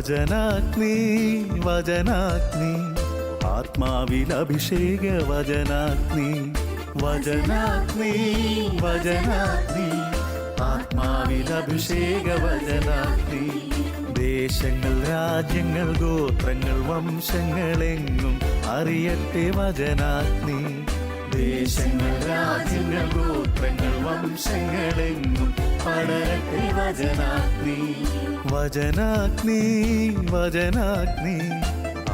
വചനാഗ്നി വചനാഗ്നി ആത്മാവിൽ അഭിഷേക വചനാഗ്നി വചനാഗ്നി വചനാഗ്നി ആത്മാവിൽ അഭിഷേക വചനാഗ്നി ദേശങ്ങൾ രാജ്യങ്ങൾ ഗോത്രങ്ങൾ വംശങ്ങളെങ്ങും അറിയട്ടെ വചനാഗ്നി ദേശങ്ങൾ രാജ്യങ്ങൾ ഗോത്രങ്ങൾ വംശങ്ങളെങ്ങും പടരട്ടെ വചനാഗ്നി വചനാഗ്നി വചനാഗ്നി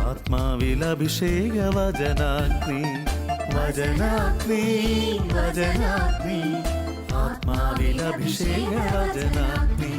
ആത്മാവിൽ അഭിഷേക വചനാഗ്നി വചനാഗ്നി വചനാഗ്നി ആത്മാവിൽ അഭിഷേക വചനാഗ്നി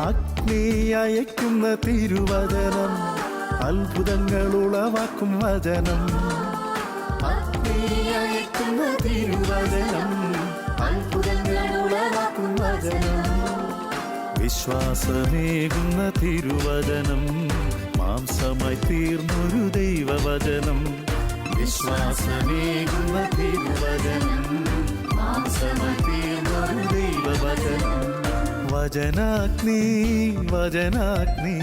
അഗ്നി അയക്കുന്ന തിരുവചനം അത്ഭുതങ്ങൾ ഉളവാക്കും വചനം അഗ്നി അയക്കുന്ന തിരുവചനം അത്ഭുതങ്ങൾ ഉളവാക്കും വചനം വിശ്വാസമേകുന്ന തിരുവചനം മാംസമായി തീർന്നൊരു ദൈവവചനം വിശ്വാസമേകുന്ന തിരുവചനം മാംസമായി തീർന്നൊരു ദൈവവചനം വചനാഗ്നി വചനാഗ്നി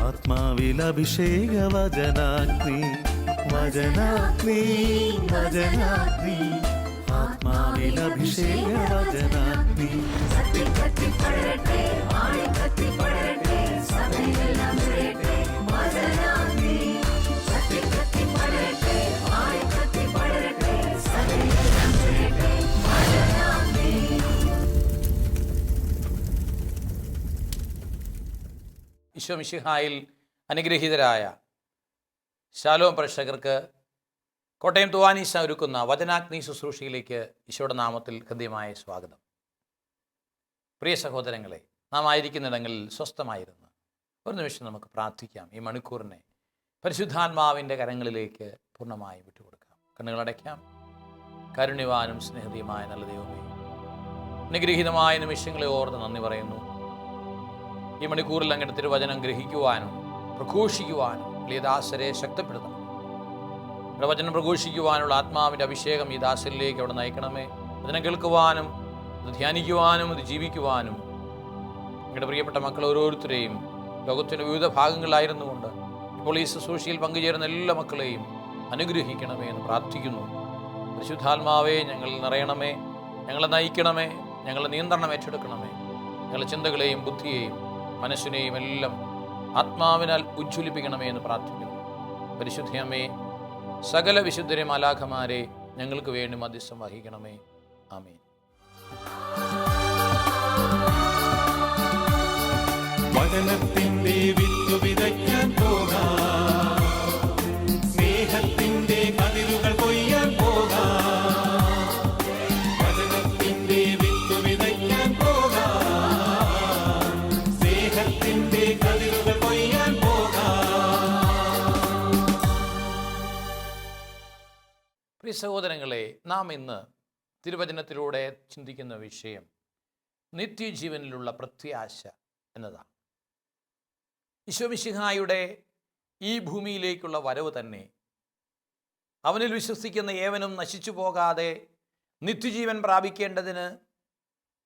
ആത്മാവിൽ അഭിഷേക വചനാഗ്നി വചനാഗ്നി വചനാഗ്നി ആത്മാവിൽ അഭിഷേക വചനാഗ്നി ഈശോ മിശിഹായിൽ അനുഗ്രഹീതരായ ശാലോം പ്രേക്ഷകർക്ക് കോട്ടയം തുവാനീശ ഒരുക്കുന്ന വചനാഗ്നി ശുശ്രൂഷയിലേക്ക് ഈശോയുടെ നാമത്തിൽ ഹൃദ്യമായ സ്വാഗതം. പ്രിയ സഹോദരങ്ങളെ, നാം ആയിരിക്കുന്നിടങ്ങളിൽ സ്വസ്ഥമായിരുന്നു ഒരു നിമിഷം നമുക്ക് പ്രാർത്ഥിക്കാം. ഈ മണിക്കൂറിനെ പരിശുദ്ധാത്മാവിൻ്റെ കരങ്ങളിലേക്ക് പൂർണ്ണമായി വിട്ടുകൊടുക്കാം. കണ്ണുകളടയ്ക്കാം. കാരുണ്യവാനും സ്നേഹതയുമായ നല്ല ദൈവമേ, അനുഗ്രഹീതമായ നിമിഷങ്ങളെ ഓർത്ത് നന്ദി പറയുന്നു. ഈ മണിക്കൂറിൽ അങ്ങയുടെ തിരുവചനം ഗ്രഹിക്കുവാനും പ്രഘോഷിക്കുവാനും വലിയ ദാസരെ ശക്തിപ്പെടുത്തണം. ഇവിടെ വചനം പ്രഘോഷിക്കുവാനുള്ള ആത്മാവിൻ്റെ അഭിഷേകം ഈ ദാസരിലേക്ക് അവിടെ നയിക്കണമേ. അതിനെ കേൾക്കുവാനും അത് ധ്യാനിക്കുവാനും അത് ജീവിക്കുവാനും നിങ്ങളുടെ പ്രിയപ്പെട്ട മക്കൾ ഓരോരുത്തരെയും ലോകത്തിൻ്റെ വിവിധ ഭാഗങ്ങളിലായിരുന്നുകൊണ്ട് ഇപ്പോൾ ഈ ശുശ്രൂഷയിൽ പങ്കുചേരുന്ന എല്ലാ മക്കളെയും അനുഗ്രഹിക്കണമേ എന്ന് പ്രാർത്ഥിക്കുന്നു. പരിശുദ്ധാത്മാവേ, ഞങ്ങൾ നിറയണമേ, ഞങ്ങളെ നയിക്കണമേ, ഞങ്ങളെ നിയന്ത്രണം ഏറ്റെടുക്കണമേ. ഞങ്ങളുടെ ചിന്തകളെയും ബുദ്ധിയെയും മനസ്സിനെയും എല്ലാം ആത്മാവിനാൽ ഉജ്ജ്വലിപ്പിക്കണമേ എന്ന് പ്രാർത്ഥിക്കുന്നു. പരിശുദ്ധയമ്മേ, സകല വിശുദ്ധരെ മാലാഖമാരെ ഞങ്ങൾക്ക് വേണ്ടി മധ്യസ്ഥം വഹിക്കണമേ. ആമേൻ. വചനത്തിന്റെ വിത്ത് വിതയ്ക്കാൻ പോകാം, സ്നേഹത്തിന്റെ കതിരുകൾ കൊയ്യാൻ പോകാം. വചനത്തിന്റെ വിത്ത് വിതയ്ക്കാൻ പോകാം, സ്നേഹത്തിന്റെ കതിരുകൾ കൊയ്യാൻ പോകാം. പ്രിയ സഹോദരങ്ങളെ, നാം ഇന്ന് തിരുവചനത്തിലൂടെ ചിന്തിക്കുന്ന വിഷയം നിത്യജീവനിലുള്ള പ്രത്യാശ എന്നതാണ്. ഈശോ മിശിഹായുടെ ഈ ഭൂമിയിലേക്കുള്ള വരവ് തന്നെ അവനിൽ വിശ്വസിക്കുന്ന ഏവനും നശിച്ചു പോകാതെ നിത്യജീവൻ പ്രാപിക്കേണ്ടതിന്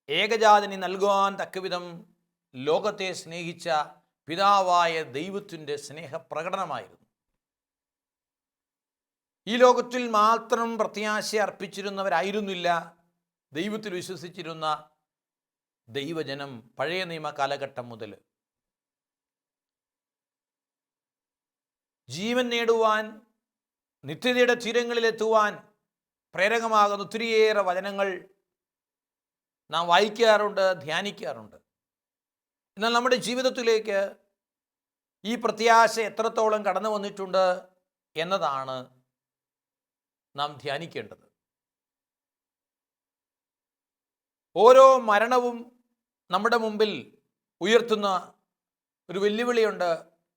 ഏകജാതനി നൽകുവാൻ തക്കവിധം ലോകത്തെ സ്നേഹിച്ച പിതാവായ ദൈവത്തിൻ്റെ സ്നേഹപ്രകടനമായിരുന്നു. ഈ ലോകത്തിൽ മാത്രം പ്രത്യാശ അർപ്പിച്ചിരുന്നവരായിരുന്നില്ല ദൈവത്തിൽ വിശ്വസിച്ചിരുന്ന ദൈവജനം പഴയ നിയമ കാലഘട്ടം മുതൽ. ജീവൻ നേടുവാൻ, നിത്യതയുടെ തീരങ്ങളിലെത്തുവാൻ പ്രേരകമാകുന്ന ഒത്തിരിയേറെ വചനങ്ങൾ നാം വായിക്കാറുണ്ട്, ധ്യാനിക്കാറുണ്ട്. എന്നാൽ നമ്മുടെ ജീവിതത്തിലേക്ക് ഈ പ്രത്യാശ എത്രത്തോളം കടന്നു വന്നിട്ടുണ്ട് എന്നതാണ് നാം ധ്യാനിക്കേണ്ടത്. ഓരോ മരണവും നമ്മുടെ മുമ്പിൽ ഉയർത്തുന്ന ഒരു വെല്ലുവിളിയുണ്ട്,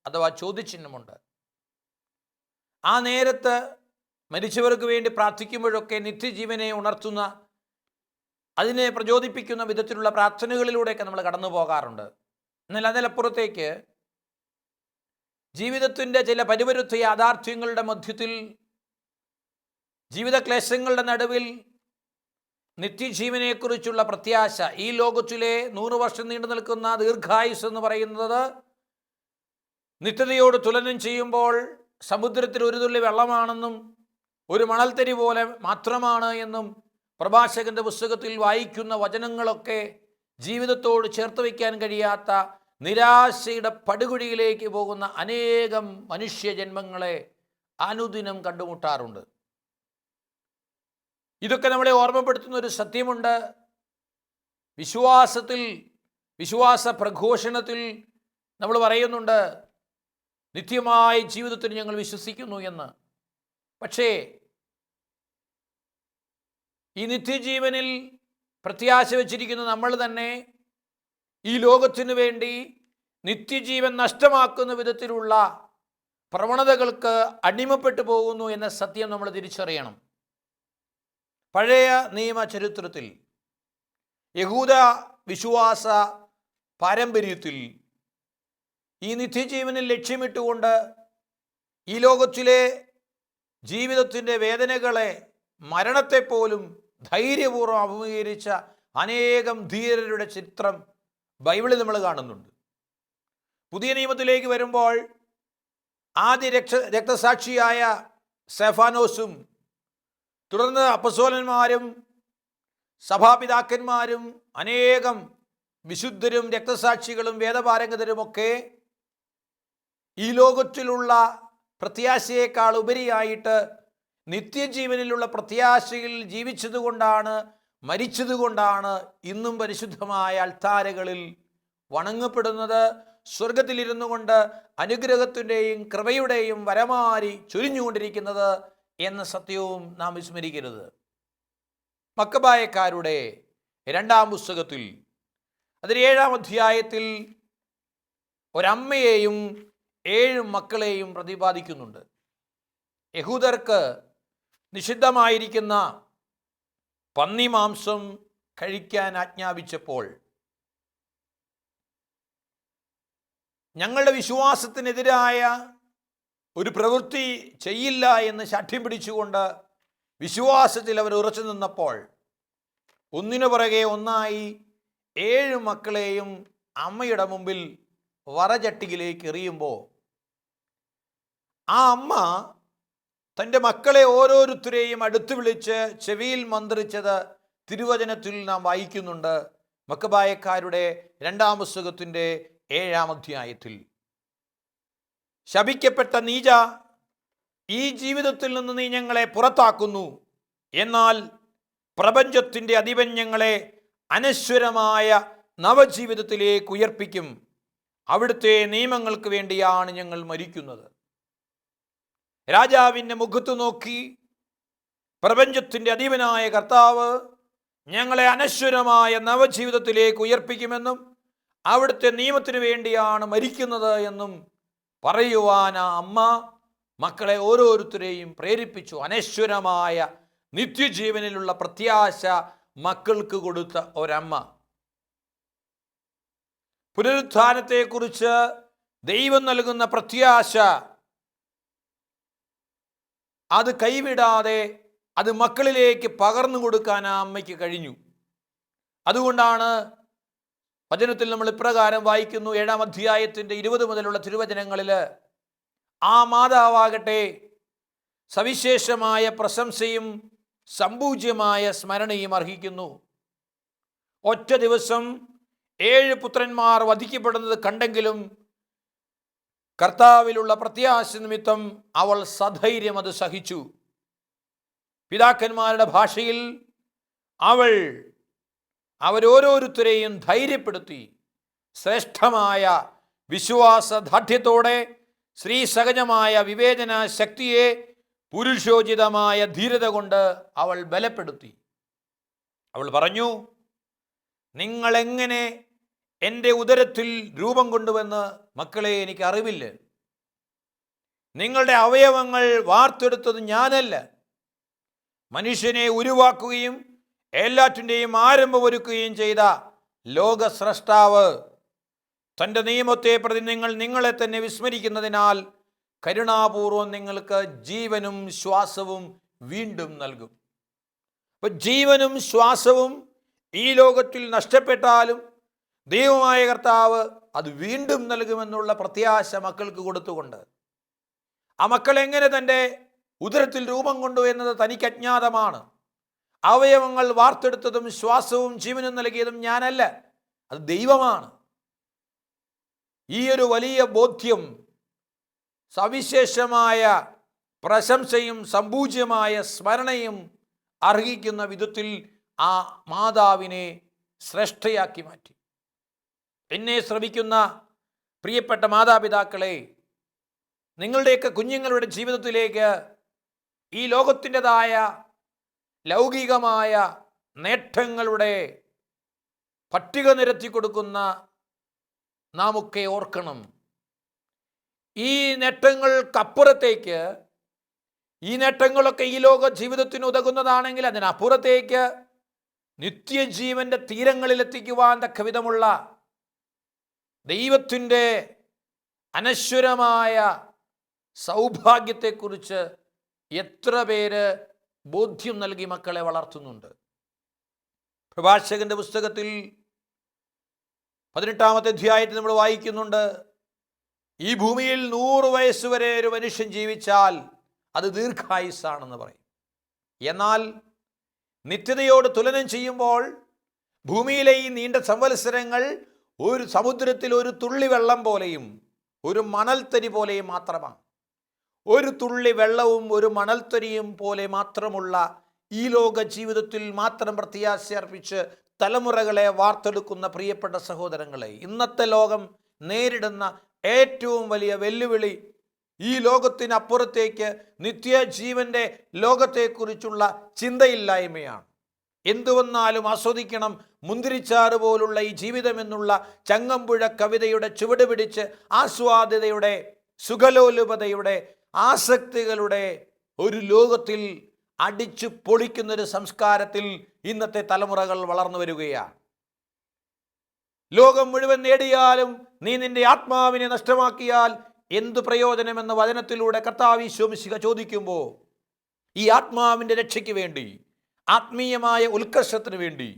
അഥവാ ചോദ്യചിഹ്നമുണ്ട്. ആ നേരത്ത് മരിച്ചവർക്ക് വേണ്ടി പ്രാർത്ഥിക്കുമ്പോഴൊക്കെ നിത്യജീവനെ ഉണർത്തുന്ന, അതിനെ പ്രചോദിപ്പിക്കുന്ന വിധത്തിലുള്ള പ്രാർത്ഥനകളിലൂടെയൊക്കെ നമ്മൾ കടന്നു പോകാറുണ്ട്. എന്നാൽ അതിലപ്പുറത്തേക്ക് ജീവിതത്തിൻ്റെ ചില പരിവരുത്ത യാഥാർത്ഥ്യങ്ങളുടെ മധ്യത്തിൽ, ജീവിത ക്ലേശങ്ങളുടെ നടുവിൽ നിത്യജീവനെക്കുറിച്ചുള്ള പ്രത്യാശ, ഈ ലോകത്തിലെ 100 വർഷം നീണ്ടു നിൽക്കുന്ന ദീർഘായുസ് എന്ന് പറയുന്നത് നിത്യതയോട് തുലനം ചെയ്യുമ്പോൾ സമുദ്രത്തിൽ ഒരു തുള്ളി വെള്ളമാണെന്നും ഒരു മണൽത്തരി പോലെ മാത്രമാണ് എന്നും പ്രഭാഷകന്റെ പുസ്തകത്തിൽ വായിക്കുന്ന വചനങ്ങളൊക്കെ ജീവിതത്തോട് ചേർത്ത് വയ്ക്കാൻ കഴിയാത്ത നിരാശയുടെ പടുകുഴിയിലേക്ക് പോകുന്ന അനേകം മനുഷ്യജന്മങ്ങളെ അനുദിനം കണ്ടുമുട്ടാറുണ്ട്. ഇതൊക്കെ നമ്മളെ ഓർമ്മപ്പെടുത്തുന്ന ഒരു സത്യമുണ്ട്. വിശ്വാസത്തിൽ, വിശ്വാസ പ്രഘോഷണത്തിൽ നമ്മൾ പറയുന്നുണ്ട്, നിത്യമായ ജീവിതത്തിന് ഞങ്ങൾ വിശ്വസിക്കുന്നു എന്ന്. പക്ഷേ ഈ നിത്യജീവനിൽ പ്രത്യാശ വച്ചിരിക്കുന്ന നമ്മൾ തന്നെ ഈ ലോകത്തിനു വേണ്ടി നിത്യജീവൻ നഷ്ടമാക്കുന്ന വിധത്തിലുള്ള പ്രവണതകൾക്ക് അടിമപ്പെട്ടു പോകുന്നു എന്ന സത്യം നമ്മൾ തിരിച്ചറിയണം. പഴയ നിയമ ചരിത്രത്തിൽ, യഹൂദ വിശ്വാസ പാരമ്പര്യത്തിൽ ഈ നിത്യജീവനിൽ ലക്ഷ്യമിട്ടുകൊണ്ട് ഈ ലോകത്തിലെ ജീവിതത്തിൻ്റെ വേദനകളെ, മരണത്തെപ്പോലും ധൈര്യപൂർവ്വം അഭിമുഖീകരിച്ച അനേകം ധീരരുടെ ചിത്രം ബൈബിളിൽ നമ്മൾ കാണുന്നുണ്ട്. പുതിയ നിയമത്തിലേക്ക് വരുമ്പോൾ ആദ്യ രക്തസാക്ഷിയായ സ്തെഫാനോസും തുടർന്ന് അപ്പസ്തോലന്മാരും സഭാപിതാക്കന്മാരും അനേകം വിശുദ്ധരും രക്തസാക്ഷികളും വേദപാരംഗതരുമൊക്കെ ഈ ലോകത്തിലുള്ള പ്രത്യാശയേക്കാൾ ഉപരിയായിട്ട് നിത്യജീവനിലുള്ള പ്രത്യാശയിൽ ജീവിച്ചതുകൊണ്ടാണ്, മരിച്ചതുകൊണ്ടാണ് ഇന്നും പരിശുദ്ധമായ അൾത്താരകളിൽ വണങ്ങപ്പെടുന്നത്. സ്വർഗത്തിലിരുന്നു കൊണ്ട് അനുഗ്രഹത്തിൻ്റെയും കൃപയുടെയും വരമാരി ചൊരിഞ്ഞുകൊണ്ടിരിക്കുന്നത് എന്ന സത്യവും നാം വിസ്മരിക്കരുത്. മക്കബായക്കാരുടെ 2-ാം പുസ്തകത്തിൽ അതിൽ 7-ാം അധ്യായത്തിൽ ഒരമ്മയെയും 7 മക്കളെയും പ്രതിപാദിക്കുന്നുണ്ട്. യഹൂദർക്ക് നിഷിദ്ധമായിരിക്കുന്ന പന്നിമാംസം കഴിക്കാൻ ആജ്ഞാപിച്ചപ്പോൾ ഞങ്ങളുടെ വിശ്വാസത്തിനെതിരായ ഒരു പ്രവൃത്തി ചെയ്യില്ല എന്ന് ശഠ്യം പിടിച്ചുകൊണ്ട് വിശ്വാസത്തിൽ അവർ ഉറച്ചു നിന്നപ്പോൾ ഒന്നിനു പുറകെ ഒന്നായി 7 മക്കളെയും അമ്മയുടെ മുമ്പിൽ വറചട്ടിയിലേക്ക് എറിയുമ്പോൾ ആ അമ്മ തൻ്റെ മക്കളെ ഓരോരുത്തരെയും അടുത്ത് വിളിച്ച് ചെവിയിൽ മന്ത്രിച്ചത് തിരുവചനത്തിൽ നാം വായിക്കുന്നുണ്ട്. മക്കബായക്കാരുടെ 2-ാം പുസ്തകത്തിൻ്റെ 7-ാം അധ്യായത്തിൽ, ശപിക്കപ്പെട്ട നീച, ഈ ജീവിതത്തിൽ നിന്ന് നീ ഞങ്ങളെ പുറത്താക്കുന്നു, എന്നാൽ പ്രപഞ്ചത്തിൻ്റെ അധിപൻ ഞങ്ങളെ അനശ്വരമായ നവജീവിതത്തിലേക്ക് ഉയർപ്പിക്കും. അവിടുത്തെ നിയമങ്ങൾക്ക് വേണ്ടിയാണ് ഞങ്ങൾ മരിക്കുന്നത്. രാജാവിൻ്റെ മുഖത്ത് നോക്കി പ്രപഞ്ചത്തിൻ്റെ അധിപനായ കർത്താവ് ഞങ്ങളെ അനശ്വരമായ നവജീവിതത്തിലേക്ക് ഉയർപ്പിക്കുമെന്നും അവിടുത്തെ നിയമത്തിന് വേണ്ടിയാണ് മരിക്കുന്നത് എന്നും പറയുവാൻ ആ അമ്മ മക്കളെ ഓരോരുത്തരെയും പ്രേരിപ്പിച്ചു. അനശ്വരമായ നിത്യജീവനിലുള്ള പ്രത്യാശ മക്കൾക്ക് കൊടുത്ത ഒരമ്മ. പുനരുത്ഥാനത്തെക്കുറിച്ച് ദൈവം നൽകുന്ന പ്രത്യാശ അത് കൈവിടാതെ അത് മക്കളിലേക്ക് പകർന്നു കൊടുക്കാൻ ആ അമ്മയ്ക്ക് കഴിഞ്ഞു. അതുകൊണ്ടാണ് വചനത്തിൽ നമ്മൾ ഇപ്രകാരം വായിക്കുന്നു, 7-ാം അധ്യായത്തിൻ്റെ 20 മുതലുള്ള തിരുവചനങ്ങളിൽ, ആ മാതാവാകട്ടെ സവിശേഷമായ പ്രശംസയും സംപൂജ്യമായ സ്മരണയും അർഹിക്കുന്നു. ഒറ്റ ദിവസം 7 പുത്രന്മാർ വധിക്കപ്പെടുന്നത് കണ്ടെങ്കിലും കർത്താവിലുള്ള പ്രത്യാശ നിമിത്തം അവൾ സധൈര്യം അത് സഹിച്ചു. പിതാക്കന്മാരുടെ ഭാഷയിൽ അവരോരോരുത്തരെയും ധൈര്യപ്പെടുത്തി. ശ്രേഷ്ഠമായ വിശ്വാസദാർഢ്യത്തോടെ സ്ത്രീസഹജമായ വിവേചന ശക്തിയെ പുരുഷോചിതമായ ധീരത കൊണ്ട് അവൾ ബലപ്പെടുത്തി. അവൾ പറഞ്ഞു, നിങ്ങളെങ്ങനെ എൻ്റെ ഉദരത്തിൽ രൂപം കൊണ്ടുവന്ന് മക്കളെ എനിക്ക് അറിവില്ല. നിങ്ങളുടെ അവയവങ്ങൾ വാർത്തെടുത്തത് ഞാനല്ല, മനുഷ്യനെ ഉരുവാക്കുകയും എല്ലാറ്റിൻ്റെയും ആരംഭമൊരുക്കുകയും ചെയ്ത ലോകസ്രഷ്ടാവ് തൻ്റെ നിയമത്തെ പ്രതി നിങ്ങളെ തന്നെ വിസ്മരിക്കുന്നതിനാൽ കരുണാപൂർവം നിങ്ങൾക്ക് ജീവനും ശ്വാസവും വീണ്ടും നൽകും. അപ്പോൾ ജീവനും ശ്വാസവും ഈ ലോകത്തിൽ നഷ്ടപ്പെട്ടാലും ദൈവമായ കർത്താവ് അത് വീണ്ടും നൽകുമെന്നുള്ള പ്രത്യാശ മക്കൾക്ക് കൊടുത്തുകൊണ്ട്, ആ മക്കൾ എങ്ങനെ തൻ്റെ ഉദരത്തിൽ രൂപം കൊണ്ടു എന്നത് തനിക്ക് അജ്ഞാതമാണ്. അവയവങ്ങൾ വാർത്തെടുത്തതും ശ്വാസവും ജീവനും നൽകിയതും ഞാനല്ല, അത് ദൈവമാണ്. ഈ ഒരു വലിയ ബോധ്യം സവിശേഷമായ പ്രശംസയും സമ്പൂജ്യമായ സ്മരണയും അർഹിക്കുന്ന വിധത്തിൽ ആ മാതാവിനെ ശ്രേഷ്ഠയാക്കി മാറ്റി. എന്നെ ശ്രമിക്കുന്ന പ്രിയപ്പെട്ട മാതാപിതാക്കളെ, നിങ്ങളുടെയൊക്കെ കുഞ്ഞുങ്ങളുടെ ജീവിതത്തിലേക്ക് ഈ ലോകത്തിൻ്റെതായ ലൗകികമായ നേട്ടങ്ങളുടെ പട്ടിക നിരത്തി കൊടുക്കുന്ന നാമൊക്കെ ഓർക്കണം. ഈ നേട്ടങ്ങൾക്കപ്പുറത്തേക്ക്, ഈ നേട്ടങ്ങളൊക്കെ ഈ ലോക ജീവിതത്തിന് ഉതകുന്നതാണെങ്കിൽ അതിനപ്പുറത്തേക്ക് നിത്യജീവൻ്റെ തീരങ്ങളിലെത്തിക്കുവാൻ തക്ക വിധമുള്ള ദൈവത്തിൻ്റെ അനശ്വരമായ സൗഭാഗ്യത്തെക്കുറിച്ച് എത്ര പേര് ബോധ്യം നൽകി മക്കളെ വളർത്തുന്നുണ്ട്. പ്രഭാഷകന്റെ പുസ്തകത്തിൽ 18-ാമത്തെ അധ്യായത്തിൽ നമ്മൾ വായിക്കുന്നുണ്ട്, ഈ ഭൂമിയിൽ 100 വയസ്സ് വരെ ഒരു മനുഷ്യൻ ജീവിച്ചാൽ അത് ദീർഘായുസ്സാണെന്ന് പറയും. എന്നാൽ നിത്യതയോട് തുലനം ചെയ്യുമ്പോൾ ഭൂമിയിലെ ഈ നീണ്ട സംവത്സരങ്ങൾ ഒരു സമുദ്രത്തിൽ ഒരു തുള്ളി വെള്ളം പോലെയും ഒരു മണൽത്തരി പോലെയും മാത്രമാണ്. ഒരു തുള്ളി വെള്ളവും ഒരു മണൽത്തരിയും പോലെ മാത്രമുള്ള ഈ ലോക ജീവിതത്തിൽ മാത്രം പ്രത്യാശ അർപ്പിച്ച് തലമുറകളെ വാർത്തെടുക്കുന്ന പ്രിയപ്പെട്ട സഹോദരങ്ങളെ, ഇന്നത്തെ ലോകം നേരിടുന്ന ഏറ്റവും വലിയ വെല്ലുവിളി ഈ ലോകത്തിനപ്പുറത്തേക്ക് നിത്യജീവൻ്റെ ലോകത്തെക്കുറിച്ചുള്ള ചിന്തയില്ലായ്മയാണ്. എന്തു വന്നാലും ആസ്വദിക്കണം, മുന്തിരിച്ചാറ് പോലുള്ള ഈ ജീവിതമെന്നുള്ള ചങ്ങമ്പുഴ കവിതയുടെ ചുവട് പിടിച്ച് ആസ്വാദ്യതയുടെ, സുഖലോലുപതയുടെ, ആസക്തികളുടെ ഒരു ലോകത്തിൽ അടിച്ചു പൊളിക്കുന്നൊരു സംസ്കാരത്തിൽ ഇന്നത്തെ തലമുറകൾ വളർന്നു വരികയാണ്. ലോകം മുഴുവൻ നേടിയാലും നീ നിന്റെ ആത്മാവിനെ നഷ്ടമാക്കിയാൽ എന്തു പ്രയോജനമെന്ന വചനത്തിലൂടെ കർത്താവ് ഈശോ മിശിഹ ചോദിക്കുമ്പോൾ, ഈ ആത്മാവിൻ്റെ രക്ഷയ്ക്ക് വേണ്ടി, ആത്മീയമായ ഉത്കർഷത്തിന് വേണ്ടി,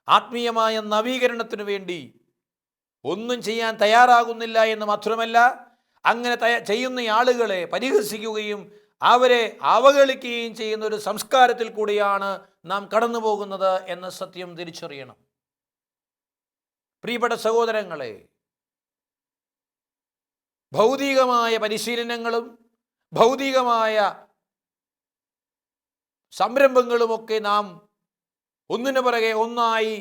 ആത്മീയമായ നവീകരണത്തിന് വേണ്ടി ഒന്നും ചെയ്യാൻ തയ്യാറാകുന്നില്ല എന്ന് മാത്രമല്ല, അങ്ങനെ ചെയ്യുന്ന ആളുകളെ പരിഹസിക്കുകയും അവരെ അവഹേളിക്കുകയും ചെയ്യുന്ന ഒരു സംസ്കാരത്തിൽ കൂടിയാണ് നാം കടന്നു പോകുന്നത് എന്ന സത്യം തിരിച്ചറിയണം. പ്രിയപ്പെട്ട സഹോദരങ്ങളെ, ഭൗതികമായ പരിശീലനങ്ങളും ഭൗതികമായ സംരംഭങ്ങളുമൊക്കെ നാം ഒന്നിനു പുറകെ ഒന്നായി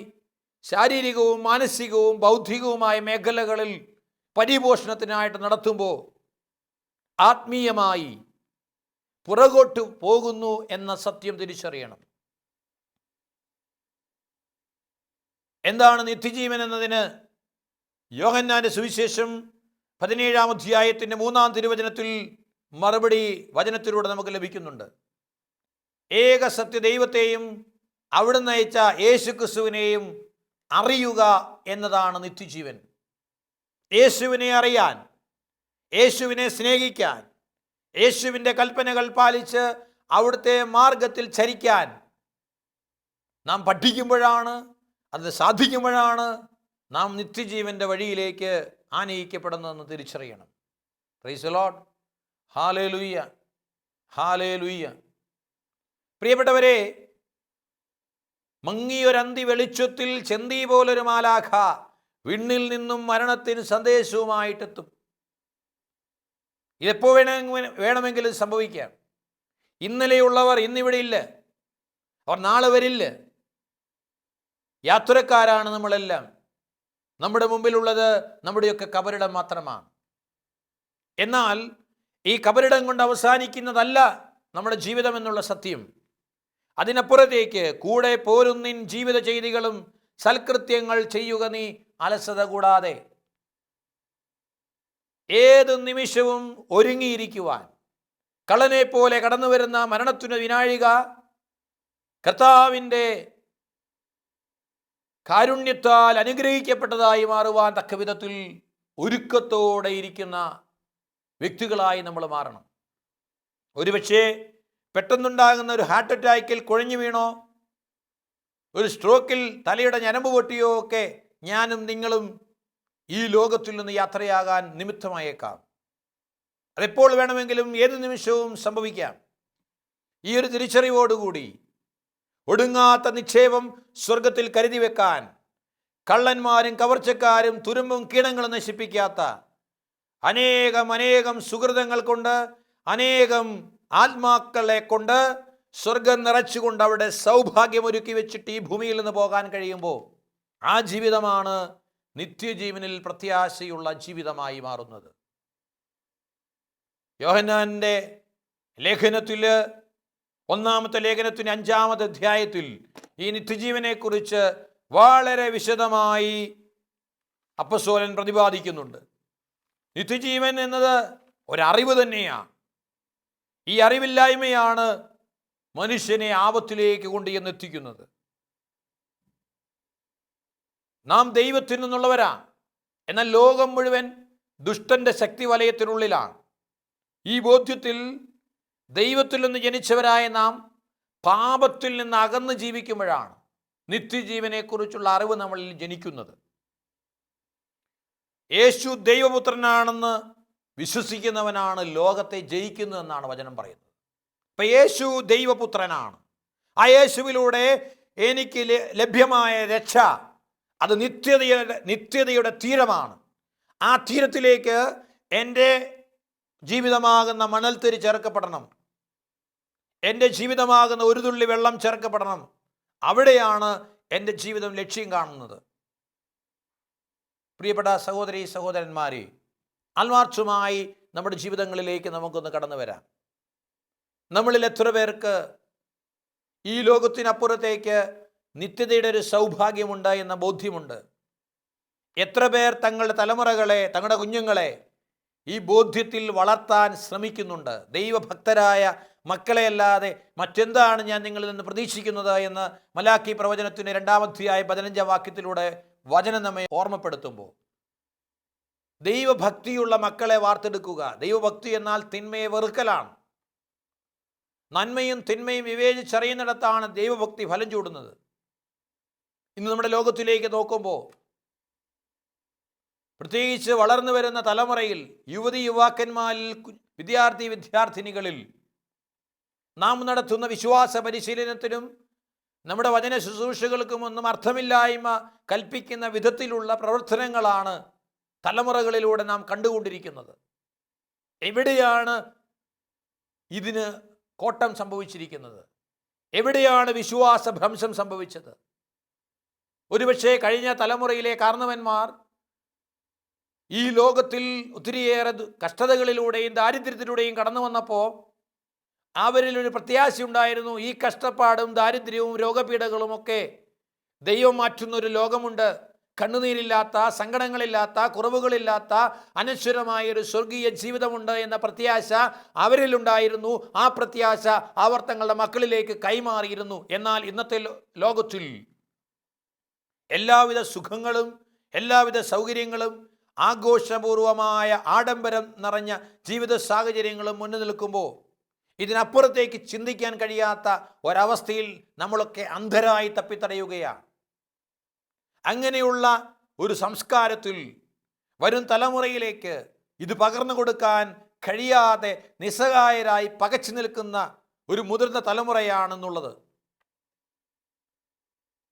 ശാരീരികവും മാനസികവും ബൗദ്ധികവുമായ മേഖലകളിൽ പരിപോഷണത്തിനായിട്ട് നടത്തുമ്പോൾ ആത്മീയമായി പുറകോട്ട് പോകുന്നു എന്ന സത്യം തിരിച്ചറിയണം. എന്താണ് നിത്യജീവൻ എന്നതിന് യോഹന്നാന്റെ സുവിശേഷം 17-ാം അധ്യായത്തിൻ്റെ 3-ാം തിരുവചനത്തിൽ മറുപടി വചനത്തിലൂടെ നമുക്ക് ലഭിക്കുന്നുണ്ട്. ഏക സത്യ ദൈവത്തെയും അവിടുന്ന് അയച്ച യേശുക്രിസ്തുവിനെയും അറിയുക എന്നതാണ് നിത്യജീവൻ. യേശുവിനെ അറിയാൻ, യേശുവിനെ സ്നേഹിക്കാൻ, യേശുവിൻ്റെ കൽപ്പനകൾ പാലിച്ച് അവിടുത്തെ മാർഗത്തിൽ ചരിക്കാൻ നാം പഠിക്കുമ്പോഴാണ്, അത് സാധിക്കുമ്പോഴാണ് നാം നിത്യജീവൻ്റെ വഴിയിലേക്ക് ആനയിക്കപ്പെടുന്നതെന്ന് തിരിച്ചറിയണം. Praise the Lord. Hallelujah, hallelujah. പ്രിയപ്പെട്ടവരെ, മങ്ങിയൊരന്തി വെളിച്ചത്തിൽ ചെന്തി പോലൊരു മാലാഖ വിണ്ണിൽ നിന്നും മരണത്തിന് സന്ദേശവുമായിട്ടെത്തും. ഇതെപ്പോൾ വേണമെങ്കിലും സംഭവിക്കാം. ഇന്നലെയുള്ളവർ ഇന്നിവിടെ ഇല്ല, അവർ നാളെ വരില്ല. യാത്രക്കാരാണ് നമ്മളെല്ലാം. നമ്മുടെ മുമ്പിലുള്ളത് നമ്മുടെയൊക്കെ കബറിടം മാത്രമാണ്. എന്നാൽ ഈ കബറിടം കൊണ്ട് അവസാനിക്കുന്നതല്ല നമ്മുടെ ജീവിതം എന്നുള്ള സത്യം. അതിനപ്പുറത്തേക്ക് കൂടെ പോരുന്നിൻ ജീവിത ചെയ്തികളും സൽകൃത്യങ്ങൾ ചെയ്യുക നീ അലസത കൂടാതെ. ഏത് നിമിഷവും ഒരുങ്ങിയിരിക്കുവാൻ. കള്ളനെ പോലെ കടന്നു വരുന്ന മരണത്തിന് വിനാഴിക കർത്താവിൻ്റെ കാരുണ്യത്താൽ അനുഗ്രഹിക്കപ്പെട്ടതായി മാറുവാൻ തക്ക വിധത്തിൽ ഒരുക്കത്തോടെ ഇരിക്കുന്ന വ്യക്തികളായി നമ്മൾ മാറണം. ഒരുപക്ഷെ പെട്ടെന്നുണ്ടാകുന്ന ഒരു ഹാർട്ട് അറ്റാക്കിൽ കുഴഞ്ഞു വീണോ, ഒരു സ്ട്രോക്കിൽ തലയുടെ ഞരമ്പ് പൊട്ടിയോ ഒക്കെ ഞാനും നിങ്ങളും ഈ ലോകത്തിൽ നിന്ന് യാത്രയാകാൻ നിമിത്തമായേക്കാം. അതെപ്പോൾ വേണമെങ്കിലും ഏത് നിമിഷവും സംഭവിക്കാം. ഈ ഒരു തിരിച്ചറിവോടുകൂടി ഒടുങ്ങാത്ത നിക്ഷേപം സ്വർഗത്തിൽ കരുതി വെക്കാൻ, കള്ളന്മാരും കവർച്ചക്കാരും തുരുമ്പും കീടങ്ങളും നശിപ്പിക്കാത്ത അനേകം സുഹൃതങ്ങൾ കൊണ്ട്, അനേകം ആത്മാക്കളെ കൊണ്ട് സ്വർഗം നിറച്ചുകൊണ്ട് അവിടെ സൗഭാഗ്യമൊരുക്കി വെച്ചിട്ട് ഈ ഭൂമിയിൽ നിന്ന് പോകാൻ കഴിയുമ്പോൾ ആ ജീവിതമാണ് നിത്യജീവനിൽ പ്രത്യാശയുള്ള ജീവിതമായി മാറുന്നത്. യോഹന്നാന്റെ ലേഖനത്തിൽ, ഒന്നാമത്തെ ലേഖനത്തിന് 5-ാമത്തെ അധ്യായത്തിൽ ഈ നിത്യജീവനെക്കുറിച്ച് വളരെ വിശദമായി അപ്പസ്തോലൻ പ്രതിപാദിക്കുന്നുണ്ട്. നിത്യജീവൻ എന്നത് ഒരറിവ് തന്നെയാണ്. ഈ അറിവില്ലായ്മയാണ് മനുഷ്യനെ ആപത്തിലേക്ക് കൊണ്ടുചെന്നെത്തിക്കുന്നത്. നാം ദൈവത്തിൽ നിന്നുള്ളവരാണ്, എന്നാൽ ലോകം മുഴുവൻ ദുഷ്ടന്റെ ശക്തി വലയത്തിനുള്ളിലാണ്. ഈ ബോധ്യത്തിൽ ദൈവത്തിൽ നിന്ന് ജനിച്ചവരായ നാം പാപത്തിൽ നിന്ന് അകന്ന് ജീവിക്കുമ്പോഴാണ് നിത്യജീവനെക്കുറിച്ചുള്ള അറിവ് നമ്മളിൽ ജനിക്കുന്നത്. യേശു ദൈവപുത്രനാണെന്ന് വിശ്വസിക്കുന്നവനാണ് ലോകത്തെ ജയിക്കുന്നതെന്നാണ് വചനം പറയുന്നത്. ഇപ്പം യേശു ദൈവപുത്രനാണ്. ആ യേശുവിലൂടെ എനിക്ക് ലഭ്യമായ രക്ഷ അത് നിത്യതയുടെ തീരമാണ്. ആ തീരത്തിലേക്ക് എൻ്റെ ജീവിതമാകുന്ന മണൽത്തരി ചേർക്കപ്പെടണം. എൻ്റെ ജീവിതമാകുന്ന ഒരു തുള്ളി വെള്ളം ചേർക്കപ്പെടണം. അവിടെയാണ് എൻ്റെ ജീവിതം ലക്ഷ്യം കാണുന്നത്. പ്രിയപ്പെട്ട സഹോദരീ സഹോദരന്മാരെ, ആത്മാർത്ഥമായി നമ്മുടെ ജീവിതങ്ങളിലേക്ക് നമുക്കൊന്ന് കടന്നു വരാം. നമ്മളിൽ എത്ര പേർക്ക് ഈ ലോകത്തിനപ്പുറത്തേക്ക് നിത്യതയുടെ ഒരു സൗഭാഗ്യമുണ്ട് എന്ന ബോധ്യമുണ്ട്? എത്ര പേർ തങ്ങളുടെ തലമുറകളെ, തങ്ങളുടെ കുഞ്ഞുങ്ങളെ ഈ ബോധ്യത്തിൽ വളർത്താൻ ശ്രമിക്കുന്നുണ്ട്? ദൈവഭക്തരായ മക്കളെ അല്ലാതെ മറ്റെന്താണ് ഞാൻ നിങ്ങളിൽ നിന്ന് പ്രതീക്ഷിക്കുന്നത് എന്ന് മലാക്കി പ്രവചനത്തിന് 2-ാം അധ്യായം 15-ാം വാക്യത്തിലൂടെ വചനം നമ്മെ ഓർമ്മപ്പെടുത്തുമ്പോൾ, ദൈവഭക്തിയുള്ള മക്കളെ വാർത്തെടുക്കുക. ദൈവഭക്തി എന്നാൽ തിന്മയെ വെറുക്കലാണ്. നന്മയും തിന്മയും വിവേചിച്ചറിയുന്നിടത്താണ് ദൈവഭക്തി ഫലം ചൂടുന്നത്. ഇന്ന് നമ്മുടെ ലോകത്തിലേക്ക് നോക്കുമ്പോൾ, പ്രത്യേകിച്ച് വളർന്നു വരുന്ന തലമുറയിൽ, യുവതി-യുവാക്കന്മാരിൽ, വിദ്യാർത്ഥിനികളിൽ നാം നടത്തുന്ന വിശ്വാസ പരിശീലനത്തിനും നമ്മുടെ വചന ശുശ്രൂഷകൾക്കും ഒന്നും അർത്ഥമില്ലായ്മ കൽപ്പിക്കുന്ന വിധത്തിലുള്ള പ്രവർത്തനങ്ങളാണ് തലമുറകളിലൂടെ നാം കണ്ടുകൊണ്ടിരിക്കുന്നത്. എവിടെയാണ് ഇതിന് കോട്ടം സംഭവിച്ചിരിക്കുന്നത്? എവിടെയാണ് വിശ്വാസ ഭ്രംശം സംഭവിച്ചത്? ഒരുപക്ഷെ കഴിഞ്ഞ തലമുറയിലെ കാരണവന്മാർ ഈ ലോകത്തിൽ ഒത്തിരിയേറെ കഷ്ടതകളിലൂടെയും ദാരിദ്ര്യത്തിലൂടെയും കടന്നു വന്നപ്പോൾ അവരിലൊരു പ്രത്യാശയുണ്ടായിരുന്നു. ഈ കഷ്ടപ്പാടും ദാരിദ്ര്യവും രോഗപീഠകളുമൊക്കെ ദൈവം മാറ്റുന്നൊരു ലോകമുണ്ട്. കണ്ണുനീരില്ലാത്ത, സങ്കടങ്ങളില്ലാത്ത, കുറവുകളില്ലാത്ത അനശ്വരമായൊരു സ്വർഗീയ ജീവിതമുണ്ട് എന്ന പ്രത്യാശ അവരിലുണ്ടായിരുന്നു. ആ പ്രത്യാശ അവർ തങ്ങളുടെ മക്കളിലേക്ക് കൈമാറിയിരുന്നു. എന്നാൽ ഇന്നത്തെ ലോകത്തിൽ എല്ലാവിധ സുഖങ്ങളും എല്ലാവിധ സൗകര്യങ്ങളും ആഘോഷപൂർവമായ ആഡംബരം നിറഞ്ഞ ജീവിത സാഹചര്യങ്ങളും മുന്നിൽ നിൽക്കുമ്പോൾ ഇതിനപ്പുറത്തേക്ക് ചിന്തിക്കാൻ കഴിയാത്ത ഒരവസ്ഥയിൽ നമ്മളൊക്കെ അന്ധരായി തപ്പിത്തടയുകയാണ്. അങ്ങനെയുള്ള ഒരു സംസ്കാരത്തിൽ വരും തലമുറയിലേക്ക് ഇത് പകർന്നു കൊടുക്കാൻ കഴിയാതെ നിസ്സഹായരായി പകച്ചു നിൽക്കുന്ന ഒരു മുതിർന്ന തലമുറയാണെന്നുള്ളത്.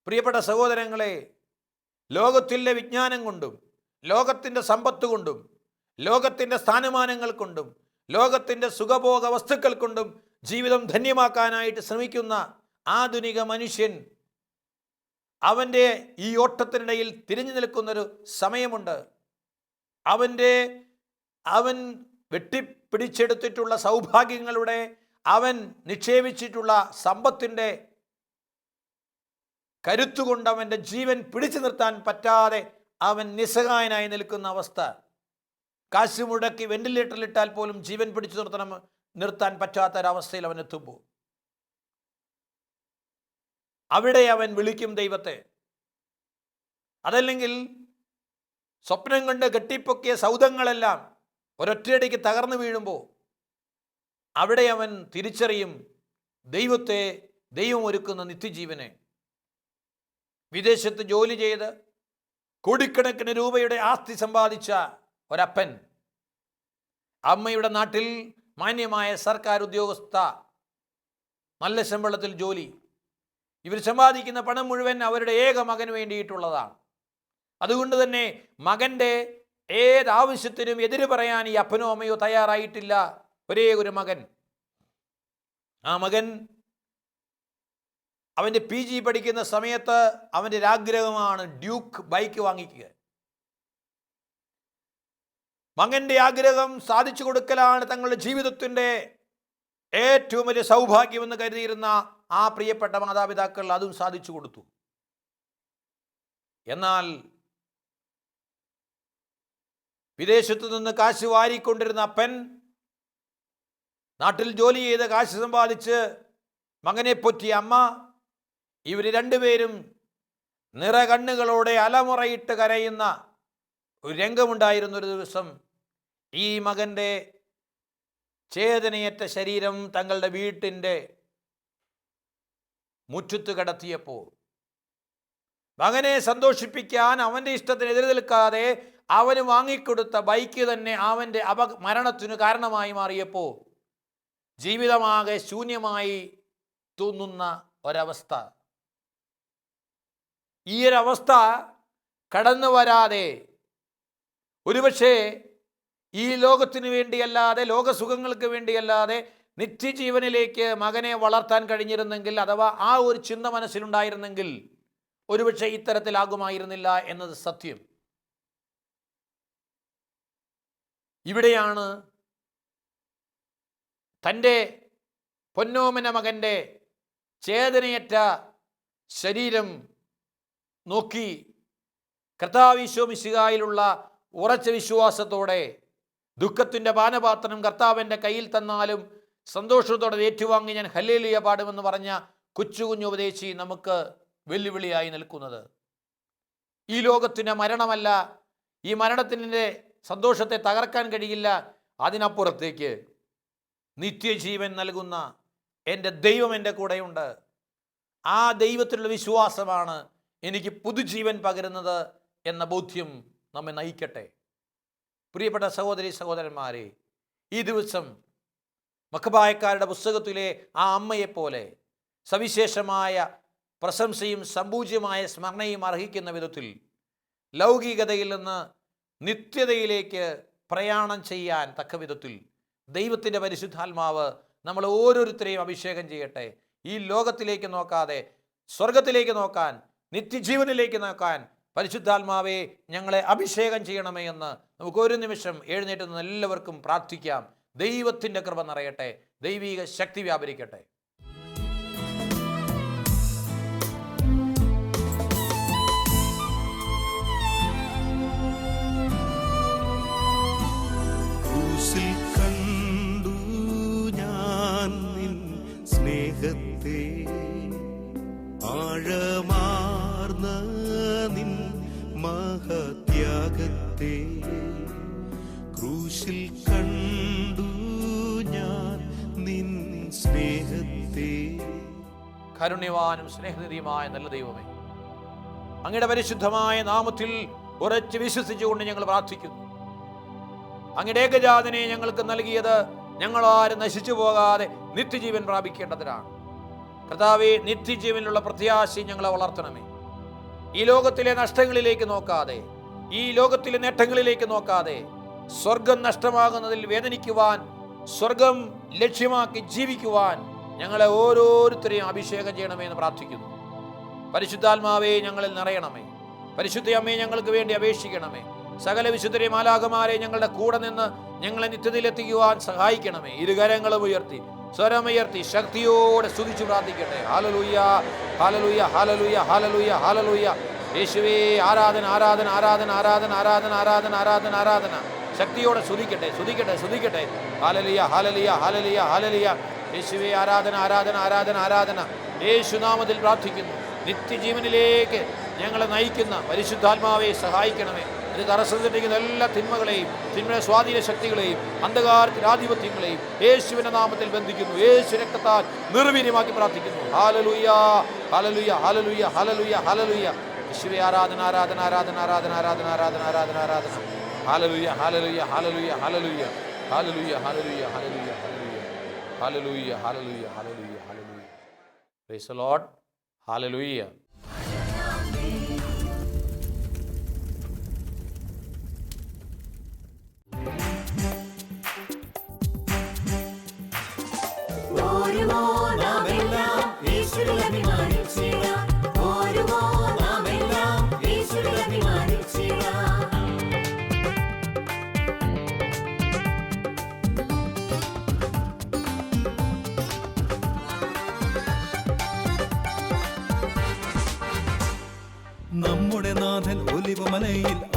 പ്രിയപ്പെട്ട സഹോദരങ്ങളെ, ലോകത്തിലെ വിജ്ഞാനം കൊണ്ടും ലോകത്തിൻ്റെ സമ്പത്ത് കൊണ്ടും ലോകത്തിൻ്റെ സ്ഥാനമാനങ്ങൾ കൊണ്ടും ലോകത്തിൻ്റെ സുഖഭോഗ വസ്തുക്കൾ കൊണ്ടും ജീവിതം ധന്യമാക്കാനായിട്ട് ശ്രമിക്കുന്ന ആധുനിക മനുഷ്യൻ അവൻ്റെ ഈ ഓട്ടത്തിനിടയിൽ തിരിഞ്ഞു നിൽക്കുന്നൊരു സമയമുണ്ട്. അവൻ വെട്ടിപ്പിടിച്ചെടുത്തിട്ടുള്ള സൗഭാഗ്യങ്ങളുടെ, അവൻ നിക്ഷേപിച്ചിട്ടുള്ള സമ്പത്തിൻ്റെ കരുത്തുകൊണ്ട് അവൻ്റെ ജീവൻ പിടിച്ചു നിർത്താൻ പറ്റാതെ അവൻ നിസ്സഹായനായി നിൽക്കുന്ന അവസ്ഥ, കാശ് മുടക്കി വെന്റിലേറ്ററിലിട്ടാൽ പോലും ജീവൻ പിടിച്ചു നിർത്താൻ പറ്റാത്ത ഒരവസ്ഥയിൽ അവൻ എത്തുമ്പോൾ അവിടെ അവൻ വിളിക്കും ദൈവത്തെ. അതല്ലെങ്കിൽ സ്വപ്നം കൊണ്ട് കെട്ടിപ്പൊക്കിയ സൗധങ്ങളെല്ലാം ഒരൊറ്റയടിക്ക് തകർന്നു വീഴുമ്പോൾ അവിടെ അവൻ തിരിച്ചറിയും ദൈവത്തെ, ദൈവം ഒരുക്കുന്ന നിത്യജീവനെ. വിദേശത്ത് ജോലി ചെയ്ത് കോടിക്കണക്കിന് രൂപയുടെ ആസ്തി സമ്പാദിച്ച ഒരപ്പൻ, അമ്മയുടെ നാട്ടിൽ മാന്യമായ സർക്കാർ ഉദ്യോഗസ്ഥ, നല്ല ശമ്പളത്തിൽ ജോലി. ഇവർ സമ്പാദിക്കുന്ന പണം മുഴുവൻ അവരുടെ ഏക മകന് വേണ്ടിയിട്ടുള്ളതാണ്. അതുകൊണ്ട് തന്നെ മകൻ്റെ ഏതാവശ്യത്തിനും എതിര് പറയാൻ ഈ അപ്പനോ അമ്മയോ തയ്യാറായിട്ടില്ല. ഒരേ ഒരു മകൻ. ആ മകൻ അവൻ്റെ PG പഠിക്കുന്ന സമയത്ത് അവൻ്റെ ഒരാഗ്രഹമാണ് ഡ്യൂക്ക് ബൈക്ക് വാങ്ങിക്കുക. മകൻ്റെ ആഗ്രഹം സാധിച്ചു കൊടുക്കലാണ് തങ്ങളുടെ ജീവിതത്തിൻ്റെ ഏറ്റവും വലിയ സൗഭാഗ്യമെന്ന് കരുതിയിരുന്ന ആ പ്രിയപ്പെട്ട മാതാപിതാക്കൾ അതും സാധിച്ചു കൊടുത്തു. എന്നാൽ വിദേശത്തു നിന്ന് കാശ് വാരിക്കൊണ്ടിരുന്ന അപ്പൻ നാട്ടിൽ ജോലി ചെയ്ത് കാശ് സമ്പാദിച്ച് മകനെ പൊറ്റിയ അമ്മ, ഇവർ രണ്ടുപേരും നിറകണ്ണുകളോടെ അലമുറയിട്ട് കരയുന്ന ഒരു രംഗമുണ്ടായിരുന്നൊരു ദിവസം. ഈ മകൻ്റെ ചേതനയേറ്റ ശരീരം തങ്ങളുടെ വീട്ടിൻ്റെ മുറ്റത്ത് കിടത്തിയപ്പോൾ മകനെ സന്തോഷിപ്പിക്കാൻ അവൻ്റെ ഇഷ്ടത്തിന് എതിര് നിൽക്കാതെ അവന് വാങ്ങിക്കൊടുത്ത ബൈക്ക് തന്നെ അവൻ്റെ മരണത്തിനു കാരണമായി മാറിയപ്പോൾ ജീവിതമാകെ ശൂന്യമായി തോന്നുന്ന ഒരവസ്ഥ. ഈ ഒരവസ്ഥ കടന്നു വരാതെ ഒരുപക്ഷെ ഈ ലോകത്തിന് വേണ്ടിയല്ലാതെ, ലോകസുഖങ്ങൾക്ക് വേണ്ടിയല്ലാതെ നിത്യജീവനിലേക്ക് മകനെ വളർത്താൻ കഴിഞ്ഞിരുന്നെങ്കിൽ, അഥവാ ആ ഒരു ചിന്ത മനസ്സിലുണ്ടായിരുന്നെങ്കിൽ ഒരുപക്ഷെ ഇത്തരത്തിലാകുമായിരുന്നില്ല എന്നത് സത്യം. ഇവിടെയാണ് തൻ്റെ പൊന്നോമന മകൻ്റെ ചേതനയേറ്റ ശരീരം നോക്കി കർത്താവ് ഈശോ മിശിഹായിലുള്ള ഉറച്ച വിശ്വാസത്തോടെ ദുഃഖത്തിൻ്റെ പാനപാത്രം കർത്താവിൻ്റെ കയ്യിൽ തന്നാലും സന്തോഷത്തോടെ ഏറ്റുവാങ്ങി ഞാൻ ഹല്ലേലൂയ പാടുമെന്ന് പറഞ്ഞ കൊച്ചു കുഞ്ഞു ഉപദേശി നമുക്ക് വെല്ലുവിളിയായി നിൽക്കുന്നത്. ഈ ലോകത്തിൻ്റെ മരണമല്ല, ഈ മരണത്തിൻ്റെ സന്തോഷത്തെ തകർക്കാൻ കഴിയില്ല. അതിനപ്പുറത്തേക്ക് നിത്യജീവൻ നൽകുന്ന എൻ്റെ ദൈവം എൻ്റെ കൂടെയുണ്ട്. ആ ദൈവത്തിലുള്ള വിശ്വാസമാണ് എനിക്ക് പുതുജീവൻ പകരുന്നത് എന്ന ബോധ്യം നമ്മെ നയിക്കട്ടെ. പ്രിയപ്പെട്ട സഹോദരി സഹോദരന്മാരെ, ഈ ദിവസം മക്കബായക്കാരുടെ പുസ്തകത്തിലെ ആ അമ്മയെപ്പോലെ സവിശേഷമായ പ്രശംസയും സമ്പൂജ്യമായ സ്മരണയും അർഹിക്കുന്ന വിധത്തിൽ ലൗകികതയിൽ നിന്ന് നിത്യതയിലേക്ക് പ്രയാണം ചെയ്യാൻ തക്ക വിധത്തിൽ ദൈവത്തിൻ്റെ പരിശുദ്ധാത്മാവ് നമ്മൾ ഓരോരുത്തരെയും അഭിഷേകം ചെയ്യട്ടെ. ഈ ലോകത്തിലേക്ക് നോക്കാതെ സ്വർഗത്തിലേക്ക് നോക്കാൻ, നിത്യജീവനിലേക്ക് നോക്കാൻ പരിശുദ്ധാത്മാവെ ഞങ്ങളെ അഭിഷേകം ചെയ്യണമേ എന്ന് നമുക്ക് ഒരു നിമിഷം എഴുന്നേറ്റ് നിന്ന് എല്ലാവർക്കും പ്രാർത്ഥിക്കാം. ദൈവത്തിൻ്റെ കൃപ നിറയട്ടെ, ദൈവിക ശക്തി വ്യാപരിക്കട്ടെ. ക്രൂശിൽ കണ്ടു ഞാൻ നിൻ സ്നേഹത്തെ, ആഴമാർന്ന നിൻ മഹത്യാഗത്തെ. ക്രൂശിൽ കണ്ടു ഞാൻ നിൻ സ്നേഹത്തെ. കാരുണ്യവാനും സ്നേഹനിധിയുമായ നല്ല ദൈവമേ, അങ്ങയുടെ പരിശുദ്ധമായ നാമത്തിൽ ഉറച്ച് വിശ്വസിച്ചുകൊണ്ട് ഞങ്ങൾ പ്രാർത്ഥിക്കുന്നു. അങ്ങയുടെ ഏകജാതനെ ഞങ്ങൾക്ക് നൽകിയത് ഞങ്ങളാരും നശിച്ചു പോകാതെ നിത്യജീവൻ പ്രാപിക്കേണ്ടതിനാണ്. കർത്താവേ, നിത്യജീവനിലുള്ള പ്രത്യാശ ഞങ്ങളെ വളർത്തണമേ. ഈ ലോകത്തിലെ നഷ്ടങ്ങളിലേക്ക് നോക്കാതെ, ഈ ലോകത്തിലെ നേട്ടങ്ങളിലേക്ക് നോക്കാതെ, സ്വർഗം നഷ്ടമാകുന്നതിൽ വേദനിക്കുവാൻ, സ്വർഗം ലക്ഷ്യമാക്കി ജീവിക്കുവാൻ ഞങ്ങളെ ഓരോരുത്തരെയും അഭിഷേകം ചെയ്യണമേ എന്ന് പ്രാർത്ഥിക്കുന്നു. പരിശുദ്ധാത്മാവേ, ഞങ്ങളിൽ നിറയണമേ. പരിശുദ്ധ അമ്മയെ ഞങ്ങൾക്ക് വേണ്ടി അപേക്ഷിക്കണമേ. സകല വിശുദ്ധരെ മാലാഖമാരെ ഞങ്ങളുടെ കൂടെ നിന്ന് ഞങ്ങളെ നിത്യതയിലെത്തിക്കുവാൻ സഹായിക്കണമേ. ഇരുകരങ്ങളും ഉയർത്തി സ്വരമുയർത്തി ശക്തിയോടെ സ്തുതിച്ചു പ്രാർത്ഥിക്കട്ടെ. ഹല്ലേലൂയ, ഹല്ലേലൂയ, ഹല്ലേലൂയ, ഹല്ലേലൂയ, ഹല്ലേലൂയ. യേശുവേ ആരാധന, ആരാധന, ആരാധന, ആരാധന, ആരാധന, ആരാധന, ആരാധന, ആരാധന. ശക്തിയോടെ സ്തുതിക്കട്ടെ, സ്തുതിക്കട്ടെ, സ്തുതിക്കട്ടെ. ഹല്ലേലൂയ, ഹല്ലേലൂയ, ഹല്ലേലൂയ, ഹല്ലേലൂയ. യേശുവേ ആരാധന, ആരാധന, ആരാധന, ആരാധന. യേശുനാമത്തിൽ പ്രാർത്ഥിക്കുന്നു. നിത്യജീവനിലേക്ക് ഞങ്ങളെ നയിക്കുന്ന പരിശുദ്ധാത്മാവെ സഹായിക്കണമേ. ഇത് തടസ്സത്തിരിക്കുന്ന എല്ലാ തിന്മകളെയും, തിന്മയുടെ സ്വാധീന ശക്തികളെയും, അന്ധകാരത്തിൽ ആധിപത്യങ്ങളെയും യേശുവിന്റെ നാമത്തിൽ ബന്ധിക്കുന്നു. യേശു രക്തത്താൽ നിർവീര്യമാക്കി പ്രാർത്ഥിക്കുന്നു. ഹല്ലേലൂയ, ഹല്ലേലൂയ, ഹല്ലേലൂയ, ഹല്ലേലൂയ, ഹല്ലേലൂയ. യേശുവേ ആരാധന, ആരാധന, ആരാധന, ആരാധന, ആരാധന, ആരാധന, ആരാധന, ആരാധന. ഹല്ലേലൂയ, ഹല്ലേലൂയ, ഹല്ലേലൂയ, ഹല്ലേലൂയ, ഹല്ലേലൂയ, ഹല്ലേലൂയ, ഹല്ലേലൂയ, ഹല്ലേലൂയ, ഹല്ലേലൂയ, ഹല്ലേലൂയ, hallelujah. Praise the Lord. Hallelujah. നമ്മുടെ നാഥൻ ഒലിവമലയിൽ